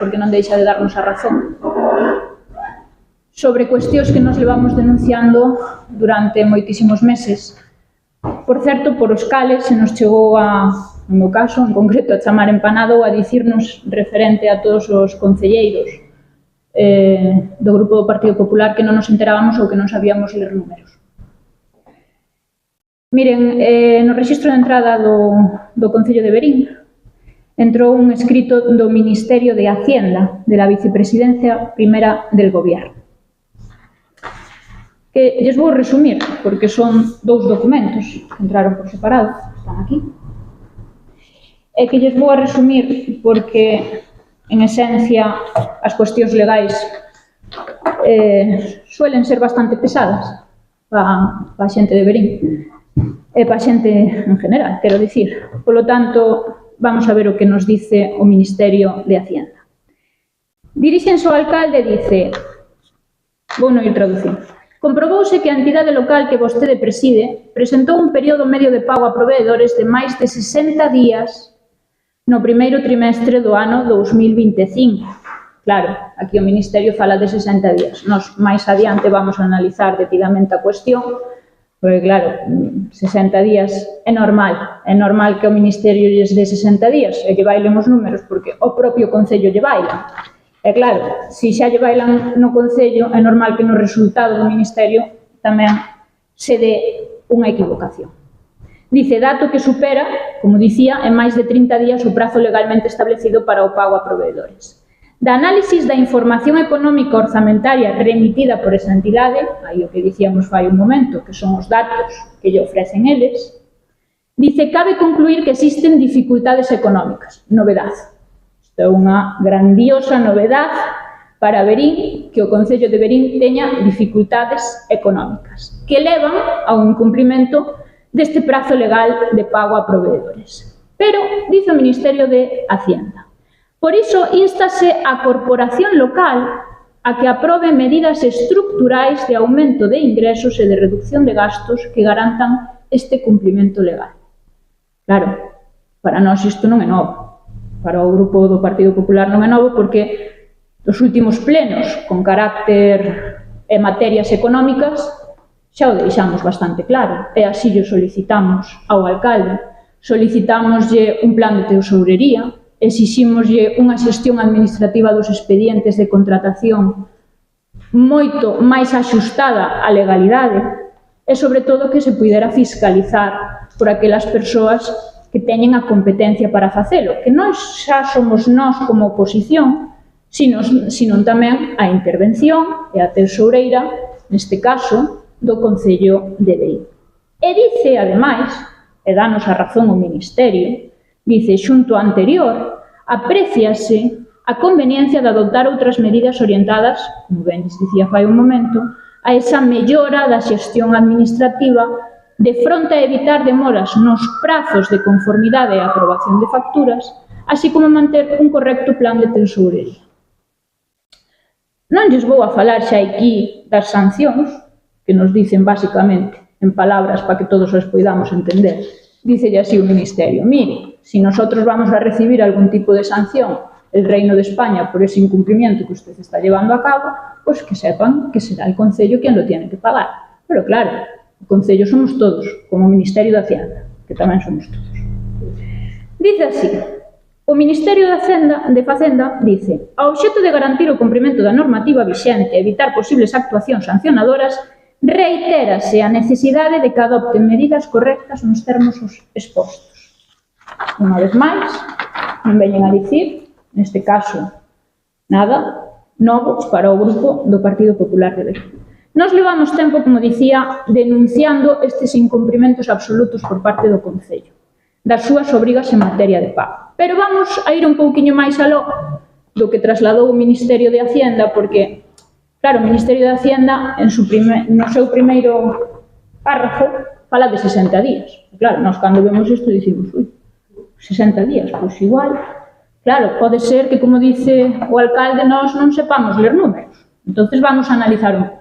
porque non deixa de darnos a razón, sobre cuestións que nos levamos denunciando durante moitísimos meses. Por certo, por os cales se nos chegou no meu caso, en concreto, a chamar empanado ou a dicirnos referente a todos os concelleiros do Grupo do Partido Popular que non nos enterábamos ou que non sabíamos ler números. Miren, no rexistro de entrada do Concello de Verín entrou un escrito do Ministerio de Hacienda, de la Vicepresidencia Primera del Gobierno, que lles vou resumir, porque son dous documentos que entraron por separado, están aquí, e que lles vou a resumir porque, en esencia, as cuestións legais suelen ser bastante pesadas para a xente de Verín e para a xente en general, quero dicir. Polo tanto, vamos a ver o que nos dice o Ministerio de Hacienda. Dirixense ao alcalde e dice, vou non ir traducindo, comprobouse que a entidade local que vostede preside presentou un período medio de pago a proveedores de máis de 60 días no primeiro trimestre do ano 2025. Claro, aquí o Ministerio fala de 60 días. Nos máis adiante vamos a analizar detidamente a cuestión, porque claro, 60 días é normal que o Ministerio lles dé 60 días e lle bailen os números porque o propio Concello lle bailan. E claro, se xa lle bailan no Concello, é normal que no resultado do Ministerio tamén se dé unha equivocación. Dice, dato que supera, como dicía, en máis de 30 días o prazo legalmente establecido para o pago a proveedores. Da análisis da información económica orzamentaria remitida por esa entidade, aí o que dicíamos fai un momento, que son os datos que lle ofrecen eles, dice, cabe concluir que existen dificultades económicas. Novedade. Isto é unha grandiosa novedade para Verín, que o Concello de Verín teña dificultades económicas, que levan ao incumprimento deste prazo legal de pago a proveedores. Pero, dice o Ministerio de Hacienda, por iso, instase a corporación local a que aprobe medidas estructurais de aumento de ingresos e de reducción de gastos que garantan este cumprimento legal. Claro, para nós isto non é novo. Para o Grupo do Partido Popular non é novo porque os últimos plenos con carácter e materias económicas xa o deixamos bastante claro. E así lle solicitamos ao alcalde. Solicitámoslle un plan de tesourería, exixímoslle unha xestión administrativa dos expedientes de contratación moito máis axustada á legalidade e, sobre todo, que se puidera fiscalizar por aquelas persoas que teñen a competencia para facelo, que non xa somos nós como oposición, sino tamén a intervención e a tesoureira, neste caso, do Concello de Verín. E dice, ademais, e danos a razón o Ministerio, dice, xunto ao anterior, apréciase a conveniencia de adoptar outras medidas orientadas, como ben lles dicía fai un momento, a esa mellora da xestión administrativa de fronte a evitar demoras nos prazos de conformidade e aprobación de facturas, así como manter un correcto plan de tesourería. Non lles vou a falar xa aquí das sancións, que nos dicen basicamente, en palabras para que todos os poidamos entender. Dícelle así o Ministerio, mire, si nosotros vamos a recibir algún tipo de sanción el Reino de España por ese incumplimiento que usted está llevando a cabo, pues que sepan que será el Concello quien lo tiene que pagar. Pero claro, o Concello somos todos, como o Ministerio de Hacienda, que tamén somos todos. Dice así, o Ministerio de Facenda dice, ao obxecto de garantir o cumprimento da normativa vixente e evitar posibles actuacións sancionadoras, reitérase a necesidade de que adopten medidas correctas nos termos expostos. Unha vez máis, non veñen a dicir, neste caso, nada novo para o Grupo do Partido Popular de Verín. Nos levamos tempo, como dicía, denunciando estes incumprimentos absolutos por parte do Concello, das súas obrigas en materia de pago. Pero vamos a ir un pouquiño máis aló do que trasladou o Ministerio de Hacienda, porque claro, o Ministerio de Hacienda, no seu primeiro párrafo, fala de 60 días. Claro, nós cando vemos isto dicimos, ui, 60 días, pois igual. Claro, pode ser que, como dice o alcalde, nós non sepamos ler números. Entonces vamos a analizar un pouco.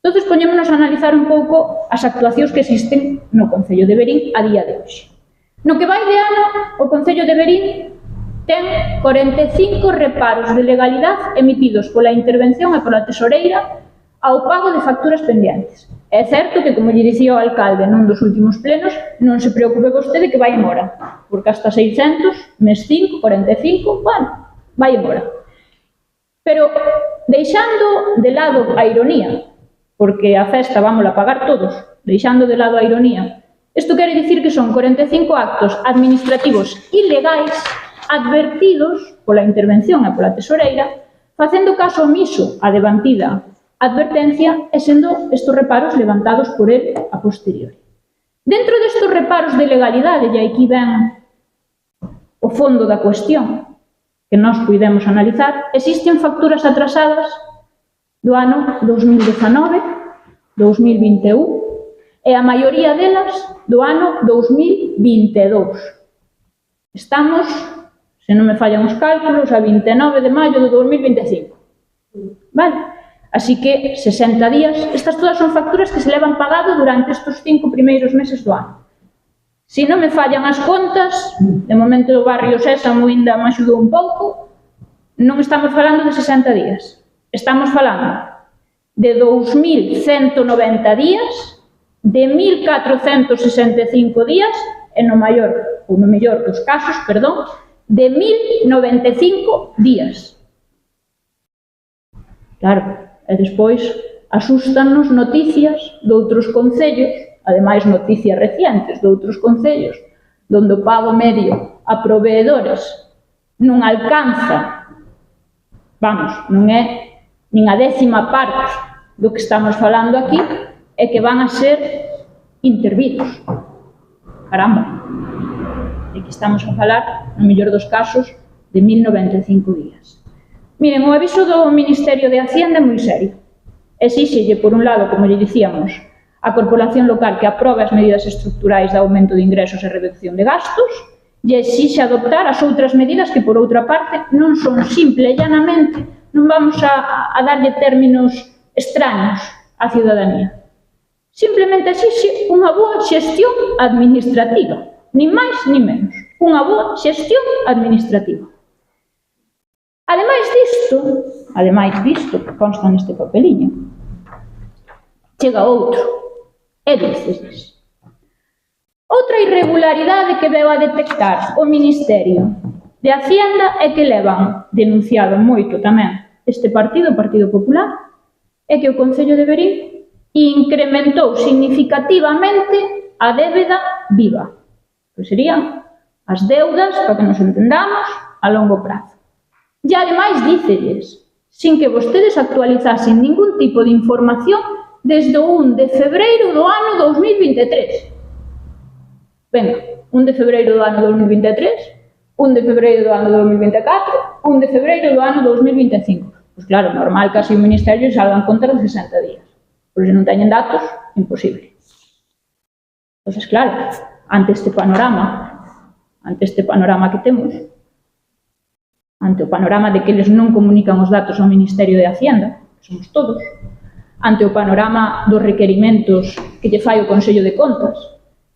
Entonces poñémonos a analizar un pouco as actuacións que existen no Concello de Verín a día de hoxe. No que vai de ano, o Concello de Verín ten 45 reparos de legalidade emitidos pola intervención e pola tesoreira ao pago de facturas pendientes. É certo que, como lle dicía o alcalde nun dos últimos plenos, non se preocupe vostede que vai embora, porque hasta 600, mes 5, 45, bueno, vai embora. Pero, deixando de lado a ironía, porque a festa vámola pagar todos, deixando de lado a ironía, isto quere dicir que son 45 actos administrativos ilegais advertidos pola intervención e pola tesoreira, facendo caso omiso á devantida advertencia e sendo estes reparos levantados por el a posteriori. Dentro destes reparos de legalidade, e aquí ven o fondo da cuestión que nós puidemos analizar, existen facturas atrasadas do ano 2019, 2021 e a maioría delas do ano 2022. Estamos, se non me fallan os cálculos, a 29 de maio de 2025. Vale? Así que 60 días, estas todas son facturas que se levan pagado durante estes 5 primeiros meses do ano. Se non me fallan as contas, de momento o barrio Sésamo ainda me axudou un pouco, non estamos falando de 60 días. Estamos falando de 2.190 días, de 1.465 días, e no maior, ou no mellor dos casos, perdón, de 1.095 días. Claro, e despois asústannos noticias de outros concellos, ademais noticias recientes de outros concellos, donde o pago medio a proveedores non alcanza, vamos, non é nin a 10ª parte do que estamos falando aquí, e que van a ser intervidos. Caramba! E que estamos a falar, no mellor dos casos, de 1.095 días. Miren, o aviso do Ministerio de Hacienda é moi serio. Exíxelle, por un lado, como lle dicíamos, a Corporación Local que aprobe as medidas estructurais de aumento de ingresos e reducción de gastos, e exixe adoptar as outras medidas que, por outra parte, non son simple e llanamente, non vamos a darlle términos extraños á ciudadanía. Simplemente exixe unha boa xestión administrativa, nin máis nin menos, unha boa xestión administrativa. Ademais disto, que consta neste papeliño, chega outro, e dices, outra irregularidade que veu a detectar o Ministerio de Hacienda é que levan denunciado moito tamén este partido, o Partido Popular, é que o Concello de Verín incrementou significativamente a débeda viva. Que serían as deudas, para que nos entendamos, a longo prazo. E ademais dícelles, sin que vostedes actualizasen ningún tipo de información desde o 1 de febreiro do ano 2023. Venga, 1 de febreiro do ano 2023, 1 de febreiro do ano 2024, 1 de febreiro do ano 2025. Pois claro, normal que así o Ministerio salgan contra os 60 días. Porque se non teñen datos, imposible. Pois claro, ante este panorama que temos, ante o panorama de que eles non comunican os datos ao Ministerio de Hacienda, que somos todos, ante o panorama dos requerimentos que lle fai o Consello de Contas,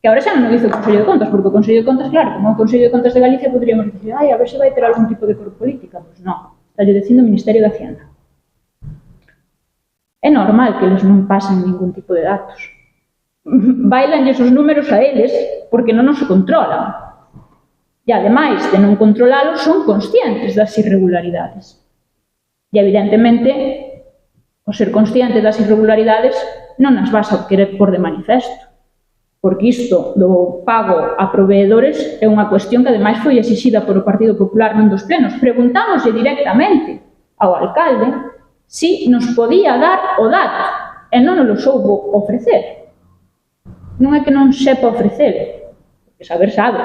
que agora xa non o dice o Consello de Contas, porque o Consello de Contas, claro, como o Consello de Contas de Galicia, poderíamos dicir, a ver se vai ter algún tipo de cor política. Pois non, está lle dicindo o Ministerio de Hacienda. É normal que eles non pasen ningún tipo de datos. Bailanlles os números a eles porque non nos controlan. E, ademais de non controlalos, son conscientes das irregularidades. E, evidentemente, ao ser consciente das irregularidades, non as vas a querer pôr de manifesto. Porque isto do pago a proveedores é unha cuestión que, ademais, foi exixida por o Partido Popular nun dos plenos. Preguntámoslle directamente ao alcalde si nos podía dar o dato, e non nos soubo ofrecer. Non é que non sepa ofrecer, porque saber sabe,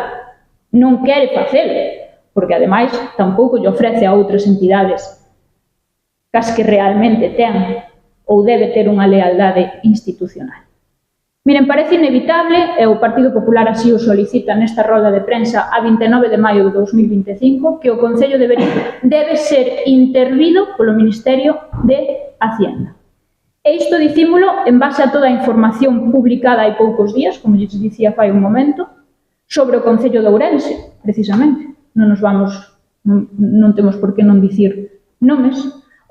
non quere facelo, porque ademais tampouco lle ofrece a outras entidades cas que realmente ten ou debe ter unha lealdade institucional. Miren, parece inevitable, e o Partido Popular así o solicita nesta roda de prensa a 29 de maio de 2025, que o Concello de Verín debe ser intervido polo Ministerio de Hacienda. E isto dicímolo en base a toda a información publicada hai poucos días, como lles dicía fai un momento, sobre o Concello de Ourense, precisamente. Non nos vamos non temos por que non dicir nomes,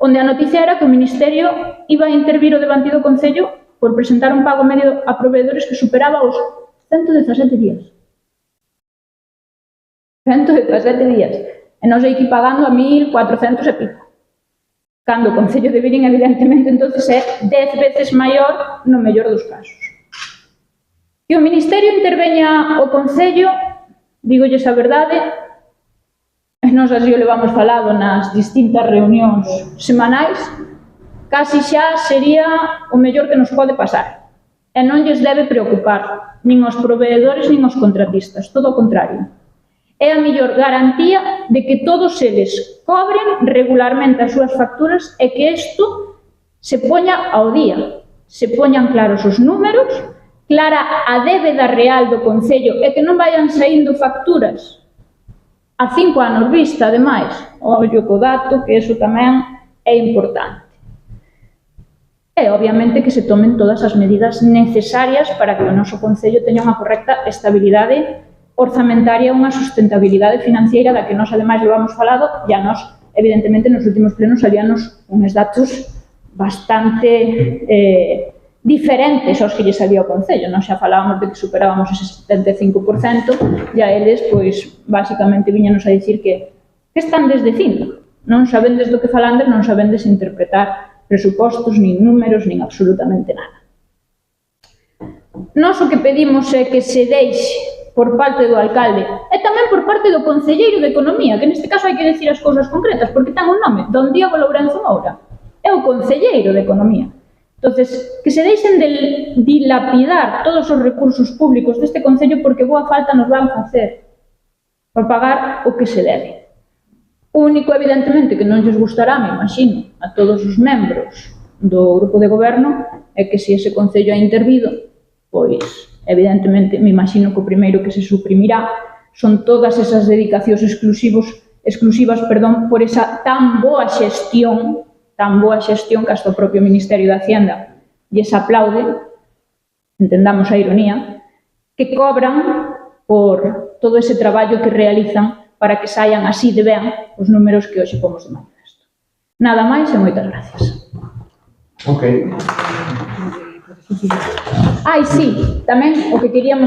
onde a noticia era que o Ministerio iba a intervir o debate do Concello por presentar un pago medio a proveedores que superaba os 117 días. 117 días. E nós aquí pagando a 1.400 e pico. Cando o Concello de Verín, evidentemente, entonces é 10 veces maior no mellor dos casos. Que o Ministerio interveña o Concello, dígolles a verdade, e nós así o levamos falado nas distintas reunións semanais, casi xa sería o mellor que nos pode pasar. E non lles debe preocupar, nin os proveedores, nin os contratistas, todo o contrario. É a mellor garantía de que todos eles cobren regularmente as súas facturas e que isto se poña ao día, se poñan claros os números, clara a débeda real do Concello e que non vayan saindo facturas a 5 anos vista, ademais, ollo co dato, que iso tamén é importante. E, obviamente, que se tomen todas as medidas necesarias para que o noso Concello teña unha correcta estabilidade orzamentaria, unha sustentabilidade financiera da que nós, ademais, levamos falado, e a nós, evidentemente, nos últimos plenos salíanos uns datos bastante diferentes aos que lle salía ao Concello. Nós xa falábamos de que superábamos ese 75%, e a eles, pois, basicamente, viñanos a dicir que están desdicindo. Non sabendes do que falandes, non sabendes interpretar presupostos, nin números, nin absolutamente nada. Nós o que pedimos é que se deixe por parte do alcalde e tamén por parte do concelleiro de Economía, que neste caso hai que decir as cousas concretas, porque ten un nome, don Diego Lourenzo Moura, é o concelleiro de Economía. Entonces, que se deixen de dilapidar todos os recursos públicos deste Concello porque boa falta nos van facer para pagar o que se debe. O único, evidentemente, que non lles gustará, me imagino, a todos os membros do grupo de goberno é que se ese Concello ha intervido, pois, evidentemente, me imagino que o primeiro que se suprimirá son todas esas dedicacións exclusivas por esa tan boa xestión que hasta o propio Ministerio de Hacienda lles aplaude, entendamos a ironía, que cobran por todo ese traballo que realizan para que saian así de ben os números que hoxe pomos de manifesto. Nada máis e moitas gracias. Ok. Sí, tamén o que queríamos